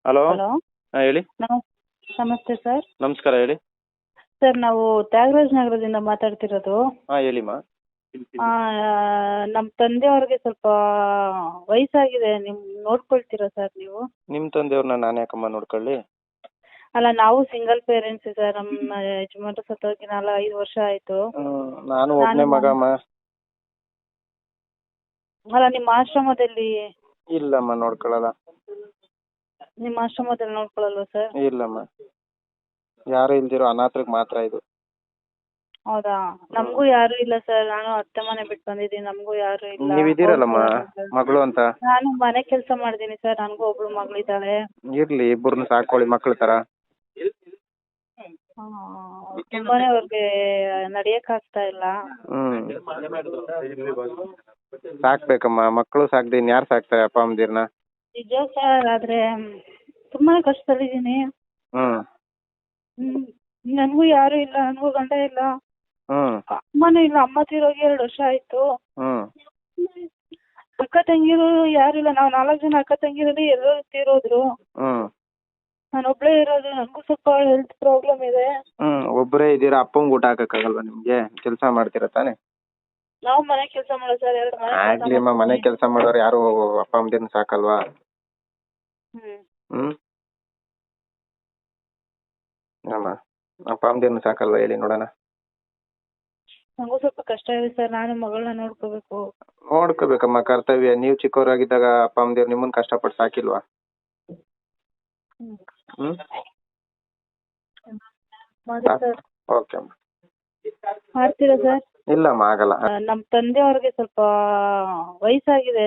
Hello. Hello. ಹಾಂ ಹೇಳಿ. ನಮಸ್ತೆ ಸರ್. ನಮಸ್ಕಾರ ಹೇಳಿ. ಸರ್ ನಾವು ತ್ಯಾಗರಾಜ್ ನಗರದಿಂದ ಮಾತಾಡ್ತಿರೋದು. ಹಾಂ ಹೇಳಿಮ್ಮ. ನಮ್ಮ ತಂದೆಯವ್ರಿಗೆ ಸ್ವಲ್ಪ ವಯಸ್ಸಾಗಿದೆ, ನೋಡ್ಕೊಳ್ತೀರಾ ಸರ್ ನೀವು? ನಿಮ್ಮ ತಂದೆಯವ್ರನ್ನ ನಾನು ಯಾಕಮ್ಮ ನೋಡ್ಕೊಳ್ಳಿ? ಅಲ್ಲ, ನಾವು ಸಿಂಗಲ್ ಪೇರೆಂಟ್ಸ್ ಸರ್. ನಮ್ಮ ಯಜಮಾನ್ರು ಸತ್ತೋಗಿ 5 ವರ್ಷ ಆಯಿತು. ನಾನು ಒಬ್ಬನೇ ಮಗಮ್ಮ. ಅಲ್ಲ, ನಿಮ್ಮ ಆಶ್ರಮದಲ್ಲಿ ಇಲ್ಲಮ್ಮ, ನೋಡ್ಕೊಳ್ಳಲ್ಲ. ನೋಡ್ಕೊಳ್ಳಲ್ವಾ ಸರ್? ಇಲ್ಲಮ್ಮ, ಯಾರು ಇಲ್ದಿರೋ ಅನಾಥರಿಗೆ ಮಾತ್ರ ಇದು. ಹೌದಾ? ನಮಗೂ ಯಾರು ಇಲ್ಲ ಸರ್. ನಾನು ಅತ್ತೆ ಮನೆ ಬಿಟ್ಟು ಬಂದಿದ್ದೀನಿ, ನಮಗೂ ಯಾರು ಇಲ್ಲ. ನೀವಿದ್ದೀರಲ್ಲಮ್ಮ ಮಗಳು ಅಂತ. ನಾನು ಮನೆ ಕೆಲಸ ಮಾಡ್ತೀನಿ ಸರ್. ನನಗೂ ಒಬ್ಳು ಮಗಳಿದ್ದಾಳೆ. ಇರ್ಲಿ, ಇಬ್ಬರನ್ನ ಸಾಕೊಳ್ಳಿ ಮಕ್ಳ ಥರ. ತುಂಬಾನೇ ಅವ್ರಿಗೆ ನಡೆಯಕ್ಕಾಗ್ತಾ ಇಲ್ಲ. ಸಾಕ್ಬೇಕಮ್ಮ, ಮಕ್ಕಳು ಸಾಕ್ದೆ ಇನ್ಯಾರು ಸಾಕ್ತಾರೆ ಅಪ್ಪ ಅಮ್ಮದಿರ್ನ? ನಿಜ ಸರ್, ಆದ್ರೆ ತುಂಬಾ ಕಷ್ಟದಲ್ಲಿದ್ದೀನಿ. ಹ್ಮ್ ನನಗೂ ಯಾರು ಇಲ್ಲ, ನನಗೂ ಗಂಡ ಇಲ್ಲ, ಹ್ಮ್ ಅಮ್ಮನೂ ಇಲ್ಲ. ಅಮ್ಮ ತೀರೋಗಿ 2 ವರ್ಷ ಆಯ್ತು. ಹ್ಮ್ ಅಕ್ಕ ತಂಗಿರು ಯಾರು ಇಲ್ಲ. ನಾವು 4 ಜನ ಅಕ್ಕ ತಂಗಿರಲ್ಲಿ ಎಲ್ಲರೂ ತೀರೋದ್ರು. ಹ್ಮ್ ನಾನು ಒಬ್ಳೇ ಇರೋದು. ನನಗೂ ಸ್ವಲ್ಪ ಹೆಲ್ತ್ ಪ್ರಾಬ್ಲಮ್ ಇದೆ. ಒಬ್ಬರೇ ಇದ್ದೀರಾ? ಅಪ್ಪಂಗೆ ಊಟ ಹಾಕಕ್ಕಾಗಲ್ವಾ ನಿಮ್ಗೆ? ಕೆಲಸ ಮಾಡ್ತೀರಾ ತಾನೆ? ನಾವು ಮನೆ ಕೆಲಸ ಮಾಡೋದು ಸರ್. 2 ಮನೆ ಕೆಲ್ಸ ಆಗ್ಲಿ ಅಮ್ಮ, ಮನೆ ಮಾಡ್ತೀನಿ. ಕೆಲಸ ಮಾಡೋರು ಯಾರು ಅಪ್ಪ ಅಮ್ಮದಿರ್ನ ಸಾಕಲ್ವಾ? ಹ್ಮ್ ಹ್ಮ್ ಅಮ್ಮ, ಅಪ್ಪ ಅಮ್ಮದಿರ್ನ ಸಾಕಲ್ವಾ ಹೇಳಿ ನೋಡೋಣ? ನನಗೂ ಸ್ವಲ್ಪ ಕಷ್ಟ ಇದೆ ಸರ್. ನಾನು ಮಗಳನ್ನ ನೋಡ್ಕೋಬೇಕು. ನೋಡ್ಕೋಬೇಕಮ್ಮ, ಕರ್ತವ್ಯ. ನೀವು ಚಿಕ್ಕವರಾಗಿದ್ದಾಗ ಅಪ್ಪ ಅಮ್ಮದಿರು ನಿಮ್ಮನ್ನ ಕಷ್ಟಪಟ್ಟು ಸಾಕಿಲ್ವಾ? ಹ್ಮ್ ಹ್ಮ್ ಮಾಡಿ ಸರ್. ಓಕೆ ಅಮ್ಮ. ಮಾಡ್ತೀರಾ ಸರ್? ಇಲ್ಲಮ್ಮ, ಆಗಲ್ಲ. ನಮ್ಮ ತಂದೆಯವ್ರಿಗೆ ಸ್ವಲ್ಪ ವಯಸ್ಸಾಗಿದೆ,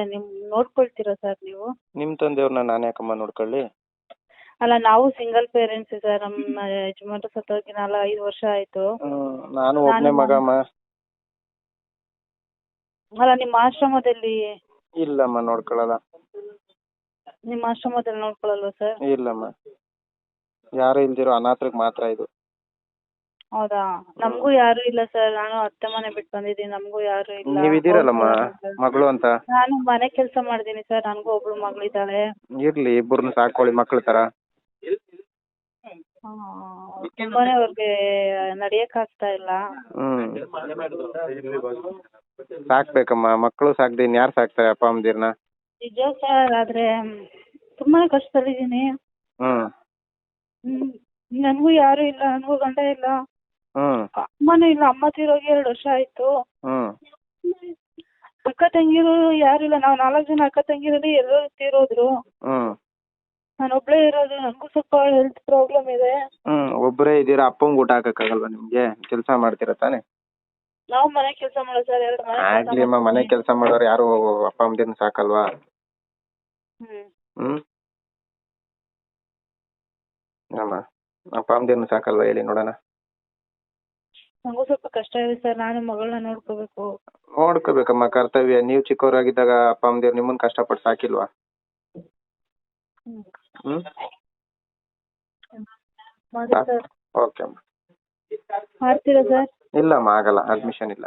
ನೋಡ್ಕೊಳ್ತೀರಾ ಸರ್ ನೀವು? ನಿಮ್ಮ ತಂದೆಯವ್ರನ್ನ ನಾನು ಯಾಕಮ್ಮ ನೋಡ್ಕೊಳ್ಳಿ? ಅಲ್ಲ, ನಾವು ಸಿಂಗಲ್ ಪೇರೆಂಟ್ಸ್ ಸರ್. ನಮ್ಮ ಯಜಮಾನ್ರು ಸತ್ತೋಗಿ 5 ವರ್ಷ ಆಯ್ತು. ನಾನು ಒಬ್ಬನೇ ಮಗಮ್ಮ. ಅಲ್ಲ, ನಿಮ್ಮ ಆಶ್ರಮದಲ್ಲಿ ಇಲ್ಲಮ್ಮ, ನೋಡ್ಕೊಳ್ಳಲ್ಲ. ನೋಡ್ಕೊಳ್ಳಲ್ವಾ ಸರ್? ಇಲ್ಲಮ್ಮ, ಯಾರು ಇಲ್ದಿರೋ ಅನಾಥರಿಗೆ ಮಾತ್ರ ಇದು. ಹೌದಾ? ನಮಗೂ ಯಾರು ಇಲ್ಲ ಸರ್. ನಾನು ಅತ್ತೆ ಮನೆ ಬಿಟ್ಟು ಬಂದಿದ್ದೀನಿ, ನಮಗೂ ಯಾರು ಇಲ್ಲ. ನೀವಿದ್ದೀರಲ್ಲಮ್ಮ ಮಗಳು ಅಂತ. ನಾನು ಮನೆ ಕೆಲಸ ಮಾಡ್ತೀನಿ ಸರ್. ನನಗೂ ಒಬ್ಳು ಮಗಳಿದ್ದಾಳೆ. ಇರ್ಲಿ, ಇಬ್ಬರನ್ನ ಸಾಕೊಳ್ಳಿ ಮಕ್ಳ ಥರ. ತುಂಬಾನೇ ಅವ್ರಿಗೆ ನಡೆಯಕ್ಕಾಗ್ತಾ ಇಲ್ಲ. ಸಾಕ್ಬೇಕಮ್ಮ, ಮಕ್ಕಳು ಸಾಕ್ದೆ ಇನ್ಯಾರು ಸಾಕ್ತಾರೆ ಅಪ್ಪ ಅಮ್ಮದಿರ್ನ? ನಿಜ ಸರ್, ಆದ್ರೆ ತುಂಬಾ ಕಷ್ಟದಲ್ಲಿದ್ದೀನಿ. ನನಗೂ ಯಾರು ಇಲ್ಲ, ನನಗೂ ಗಂಡ ಇಲ್ಲ, ಅಮ್ಮನೂ ಇಲ್ಲ. ಅಮ್ಮ ತೀರೋಗಿ 2 ವರ್ಷ ಆಯ್ತು. ಅಕ್ಕ ತಂಗಿರು ಯಾರು ಇಲ್ಲ. ನಾವು 4 ಜನ ಅಕ್ಕ ತಂಗಿರಲ್ಲಿ ಎಲ್ಲರೂ ತೀರೋದ್ರು. ನಾನು ಒಬ್ಳೇ ಇರೋದು. ನನಗೂ ಸ್ವಲ್ಪ ಹೆಲ್ತ್ ಪ್ರಾಬ್ಲಮ್ ಇದೆ. ಒಬ್ಬರೇ ಇದ್ದೀರಾ? ಅಪ್ಪಂಗೆ ಊಟ ಹಾಕಕ್ಕಾಗಲ್ವಾ ನಿಮ್ಗೆ? ಕೆಲಸ ಮಾಡ್ತೀರಾ ತಾನೆ? ನಾವು ಮನೆ ಕೆಲಸ ಮಾಡೋದು ಸರ್. 2 ಮನೆ ಕೆಲ್ಸ ಆಗ್ಲಿ ಅಮ್ಮ, ಮನೆ ಕೆಲಸ ಮಾಡೋರು ಯಾರು ಅಪ್ಪ ಅಮ್ಮದಿರ್ನ ಸಾಕಲ್ವಾ? ಅಮ್ಮ, ಅಪ್ಪ ಅಮ್ಮದಿರ್ನ ಸಾಕಲ್ವಾ ಹೇಳಿ ನೋಡೋಣ? ನನಗೂ ಸ್ವಲ್ಪ ಕಷ್ಟ ಇದೆ ಸರ್. ನಾನು ಮಗಳನ್ನ ನೋಡ್ಕೋಬೇಕು. ನೋಡ್ಕೋಬೇಕಮ್ಮ, ಕರ್ತವ್ಯ. ನೀವು ಚಿಕ್ಕವರಾಗಿದ್ದಾಗ ಅಪ್ಪ ಅಮ್ಮದಿರು ನಿಮ್ಮನ್ನ ಕಷ್ಟಪಟ್ಟು ಸಾಕಿಲ್ವಾ? ಮಾಡಿ ಸರ್. ಓಕೆ ಅಮ್ಮ. ಮಾಡ್ತೀರಾ ಸರ್? ಇಲ್ಲಮ್ಮ, ಆಗಲ್ಲ. ಅಡ್ಮಿಷನ್ ಇಲ್ಲ.